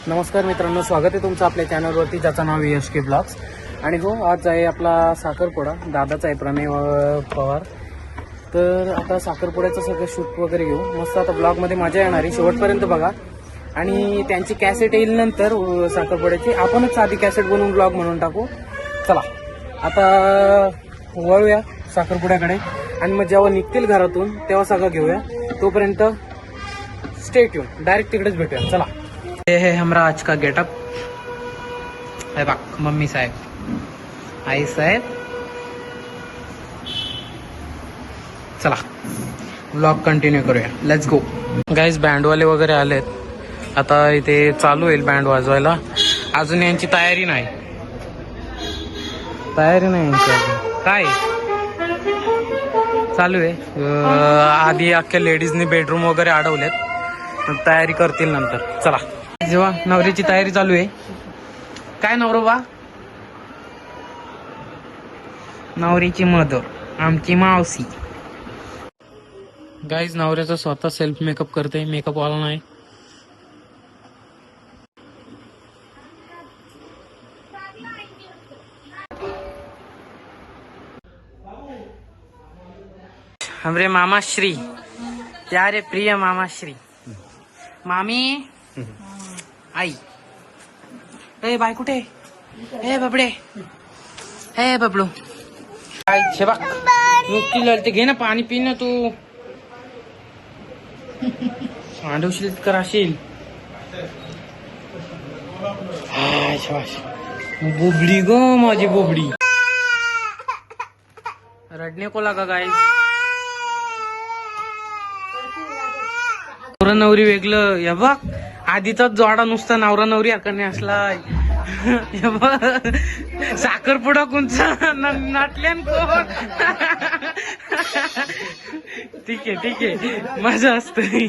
नमस्कार मित्रांनो, स्वागत आहे तुमचं आपल्या चॅनलवरती ज्याचं नाव यश के ब्लॉग्स. आणि हो, आज आहे आपला साखरपुडा. दादाचा आहे प्रणय पवार. तर आता साखरपुड्याचं सगळं शूट वगैरे घेऊ. मस्त आता ब्लॉगमध्ये मजा येणार आहे, शेवटपर्यंत बघा. आणि त्यांची कॅसेट येईल नंतर साखरपुड्याची. आपणच आधी कॅसेट बनवून ब्लॉग म्हणून टाकू. चला आता वळूया साखरपुड्याकडे, आणि मग जेव्हा निघतील घरातून तेव्हा सगळं घेऊया. तोपर्यंत स्टे ट्यून, डायरेक्ट तिकडेच भेटूया. चला. ये है हमारा आज का गेटअप. है बघ, मम्मी साहेब, आई साहेब. चला व्लॉग कंटिन्यू करूया. Let's go. गाईज, बँडवाले वगैरे आलेत. आता इथे चालू होईल बँड वाजवायला. अजून यांची तयारी नाही यांची अजून. काय चालू आहे? आधी अख्ख्या लेडीजनी बेडरूम वगैरे अडवलेत, तयारी करतील नंतर. चला. जेव्हा नवरीची तयारी चालू आहे. काय नवरोबा? नवरीची मदर, आमची मावशी. गाईज, नवऱ्याचा स्वतः सेल्फ मेकअप करते, मेकअप वाला नाही. हमरे मामाश्री, प्यारे प्रिय मामाश्री. मामी, आई. ए बाय कुठे? ए बबडे, ए बबडू. काय शेबा नुकती लढते. घे ना पाणी, पी ना तू. सांडवशील कराशील. बोबडी ग माझी बोबडी. रडने को लागा गाईस. नवरा नवरी वेगळं. या बघ, आधीचाच जोडा नुसता नवरा नवरी आकारणे असलाय. साखरपुडा कोणचा नाटल्यान कोण. ठीक आहे मजा असते.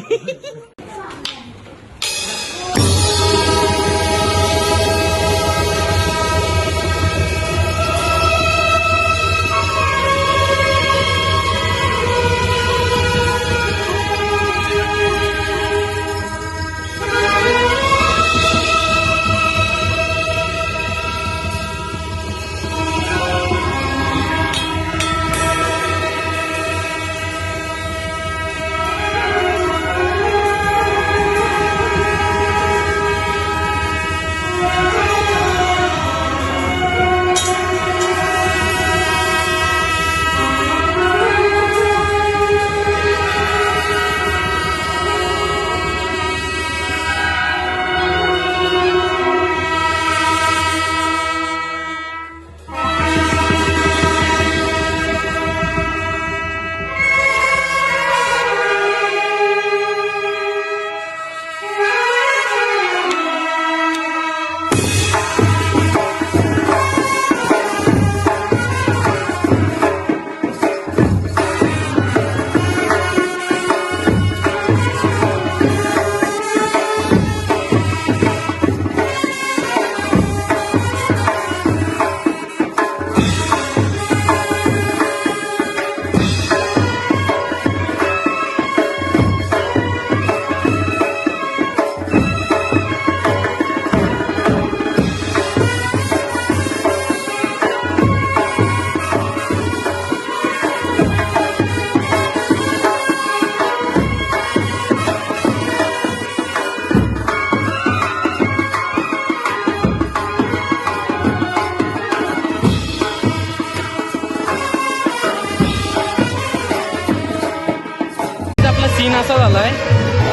सीन असा झालाय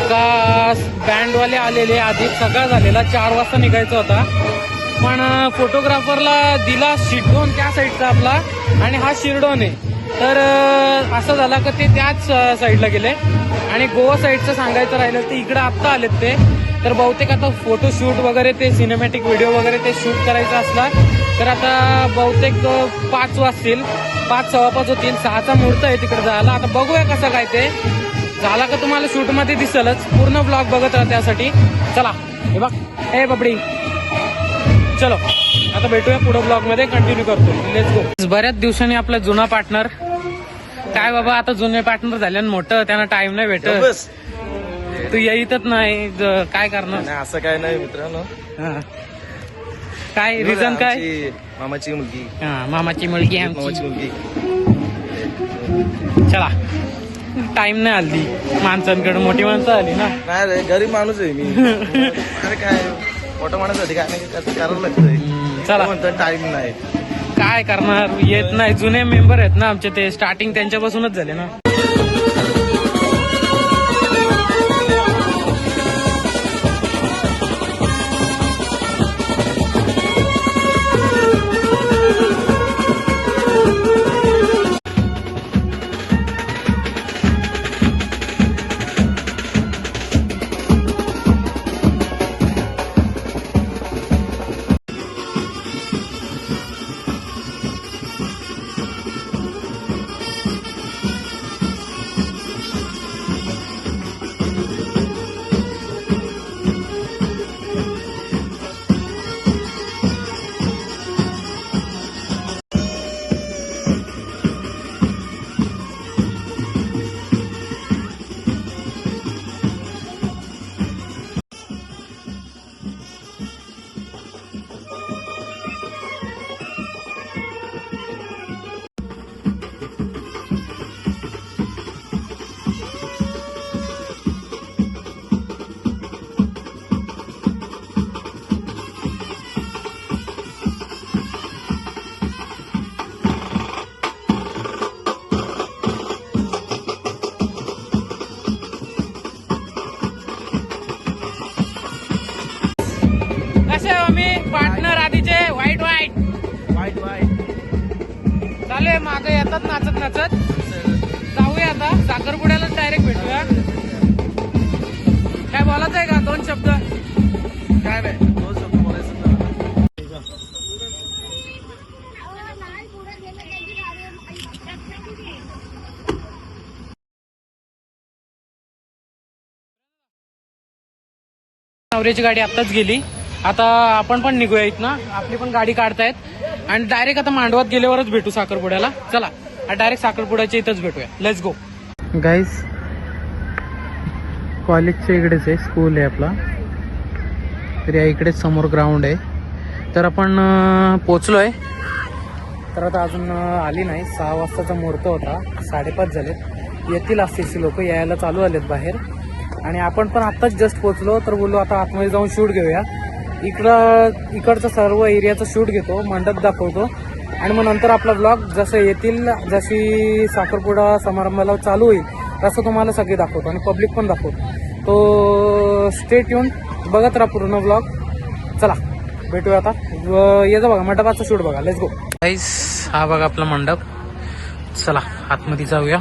का बँडवाले आलेले. आधी सकाळ झालेला, 4 वाजता निघायचा होता, पण फोटोग्राफरला दिला शिरडोन त्या साईडचा आपला, आणि हा शिरडोन आहे. तर असं झालं का ते त्याच साईडला गेले, आणि गोवा साईडचं सांगायचं राहिलं तर इकडे आत्ता आलेत ते. तर बहुतेक आता फोटोशूट वगैरे, ते सिनेमॅटिक व्हिडिओ वगैरे ते शूट करायचं असला तर आता बहुतेक 5 वाजतील, 5 सव्वा 5 होतील. 6चा मुहूर्त आहे तिकडे जायला. आता बघूया कसं काय ते झाला का तुम्हाला शूट मध्ये दिसलच. पूर्ण ब्लॉग बघत राहा त्यासाठी. चला. हे बघ, हे बबडी, चलो आता भेटूया पुढे ब्लॉग मध्ये, कंटिन्यू करतो. Let's go. बऱ्याच दिवसांनी आपला जुना पार्टनर. काय बाबा, आता जुने पार्टनर झाल्यानं मोठं, त्यांना टाइम नाही भेटत. तू येतच नाही काय करणार? नाही असं काय नाही मित्रांनो. हा. काय रिझन काय? आमची मामाची मुलगी. हा मामाची मुलगी मामाची आमची. मुलगी. चला टाइम नाही आली माणसांकडे, मोठी माणसं आली ना. नाही रे गरीब माणूस आहे मी. अरे काय मोठ्या माणसासाठी काय नाही कसं करावं लागतंय. चला म्हणतात टाइम नाही. काय करणार, येत नाही. जुने मेंबर आहेत ना आमचे, ते स्टार्टिंग त्यांच्यापासूनच झाले ना. पार्टनर आधीचे वाईट वाईट वाईट वाईट चालू आहे, मागे येतात नाचत नाचत. जाऊया आता साखरपुड्यालाच डायरेक्ट भेटूया. काय बोलायचं आहे का? 2 शब्द. काय नाही 2 शब्द बोलायचं. नवऱ्याची गाडी आत्ताच गेली. आता आपण पण निघूया इथनं. आपली पण गाडी काढतायत आणि डायरेक्ट आता मांडवात गेल्यावरच भेटू साखरपुड्याला. चला डायरेक्ट साखरपुड्याच्या इथंच भेटूया. Let's go guys. कॉलेजच्या इकडेच आहे, स्कूल आहे आपला. तर या इकडेच समोर ग्राउंड आहे. तर आपण पोचलो आहे. तर आता अजून आली नाही. 6 वाजताचा मुहूर्त होता, 5:30 झालेत. येतील असतील लोक, यायला चालू आलेत बाहेर. आणि आपण पण आत्ताच जस्ट पोचलो. तर बोललो आता आतमध्ये जाऊन शूट घेऊया. इकडचं सर्व एरियाचं शूट घेतो, मंडप दाखवतो आणि मग नंतर आपला ब्लॉग जसं येतील, जशी साखरपुडा समारंभाला चालू होईल तसं तुम्हाला सगळे दाखवतो आणि पब्लिक पण दाखवतो. तो स्टे ट्यून, बघत राहा पूर्ण ब्लॉग. चला भेटूया आता. याचं बघा मंडपाचं शूट बघा. लेट्स गो गाईस. हा बघा आपला मंडप. चला आतमध्ये जाऊया.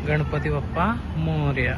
गणपती बाप्पा मोरया.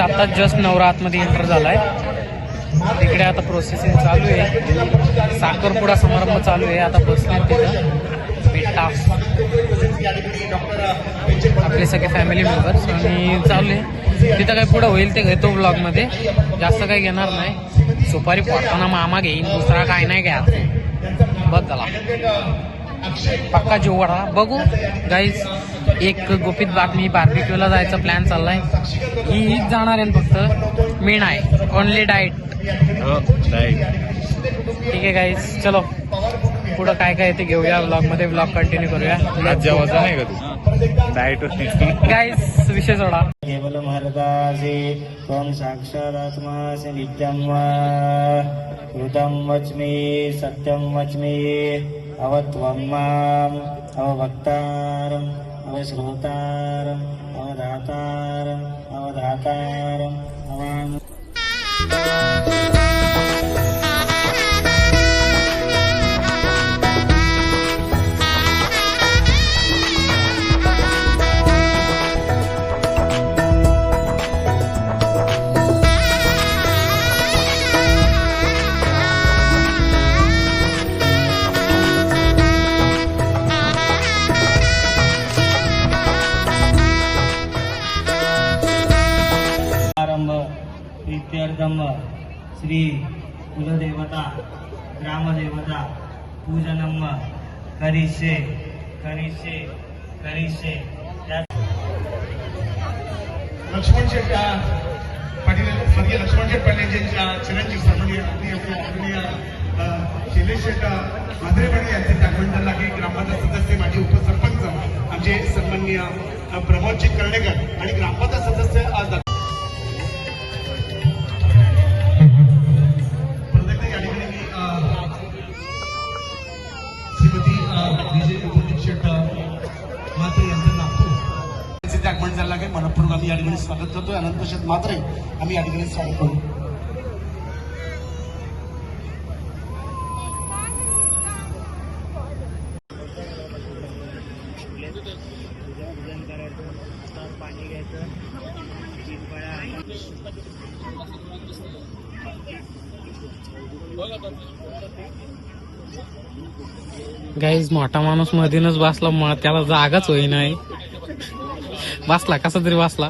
आता जस्ट नवरा आतमध्ये एंटर झालाय. इकडे आता प्रोसेसिंग चालू आहे, साखरपुडा समारंभ चालू आहे. आता बसले तिथं बेटा आपले सगळे फॅमिली मेंबर्स आणि चालू आहे. तिथं काय पुढं होईल ते घेतो ब्लॉगमध्ये, जास्त काही घेणार नाही. सुपारी फोडताना मामा घेईन, दुसरा काय नाही घ्या. बघ झाला पक्का जीवडा. बघू गाईज, एक गुपित बातमी, बार्बिक्यूला जायचा प्लॅन चाललाय. हीच जाणार आहे फक्त, मी नाही, ओनली डाएट. ठीक आहे गाईज, चलो पुढं काय काय ते घेऊया ब्लॉगमध्ये. ब्लॉग कंटिन्यू करूया. जेवायचं नाही का तू डाएट गाईज विषय सोडा. केवलम हरदासे त्वं साक्षादात्मासि नित्यं वा कृतं वच्मि सत्यं वच्मि अवत्वं माम् अवभक्तारम् अवश्रोतारम् अवधातारम् अवधातारम् अवान् प्रीत्यर्थम श्री कुलदेवता ग्रामदेवता पूजनम करिष्ये करिष्ये करिष्ये. लक्ष्मण शेठ पाटील स्वर्गीय लक्ष्मण शेठ पाटील यांच्या चिरंजीव सन्माननीय आदरणीय शैलेश शेठ मांजरे पाटील यांचे जागवंत लागे ग्रामपंचायत सदस्य, माजी उपसरपंच आमचे सन्माननीय प्रमोदजी कर्णेकर आणि ग्रामपंचायत सदस्य आज श्रीमती विजय उपदीप शेठ मात्रे यांचं नागपूर आगमन झालं आहे. मनपूर्वक आम्ही या ठिकाणी स्वागत करतोय. अनंत शेठ मात्रे आम्ही या ठिकाणी स्वागत करू. पाणी घ्यायचं. गाईज मोठा माणूस मधीनच बसला, मग त्याला जागाच होई नाही. बसला कसा तरी बसला.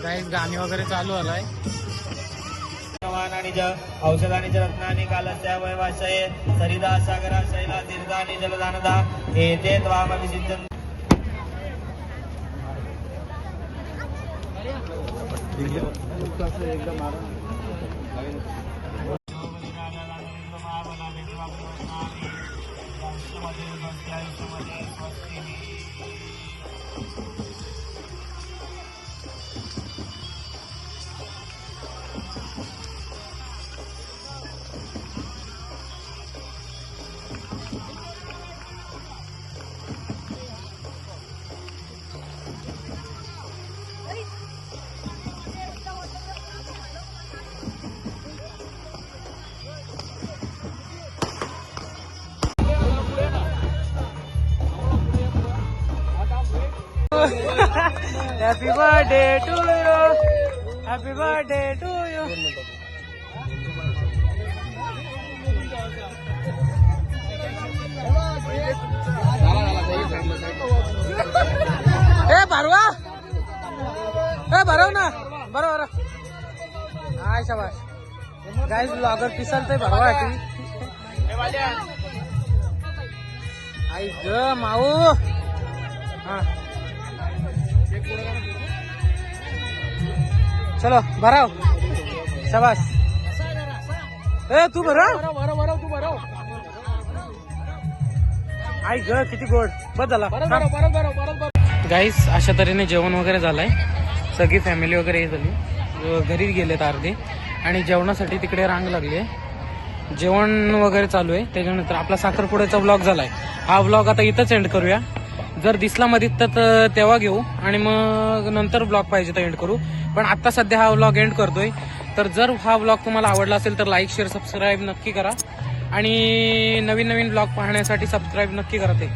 गाईज गाणी वगैरे चालू आलाय. औषधानि च रत्नानि कालस्य वैवाशये सरिदा सागरा शैला तीर्थानि जलदानदा एते त्वामभिषिच्यन्ते. Happy birthday to you. Happy birthday to you. ए भरवा, ए भरव ना, बरोबर. हाय शाबाश. गाइस ब्लॉगर पिसलतय भरवा की. आई ग माऊ. हा चलो भराव. शाबाश. ए तू भराव. तू भराव. आई ग किती गोड. बस झाला. गाईस अशा तऱ्हेने जेवण वगैरे झालंय. सगळी फॅमिली वगैरे झाली, घरी गेलेत अर्धे आणि जेवणासाठी तिकडे रांग लागली आहे. जेवण वगैरे चालू आहे. त्याच्यानंतर आपला साखरपुड्याचा व्लॉग झालाय. हा व्लॉग आता इथंच एंड करूया. जर दिसला मध्ये तर तेव्हा घेऊ आणि मग नंतर व्लॉग पाहिजे तर एंड करू. पण आता सध्या हा व्लॉग एंड करतोय. तर जर हा व्लॉग तुम्हाला आवडला असेल तर लाईक शेअर सबस्क्राईब नक्की करा आणि नवीन नवीन व्लॉग पाहण्यासाठी सबस्क्राईब नक्की करा. ते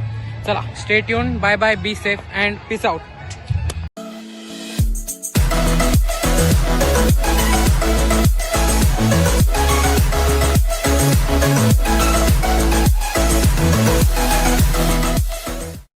चला, stay tune. Bye bye, be safe and peace out.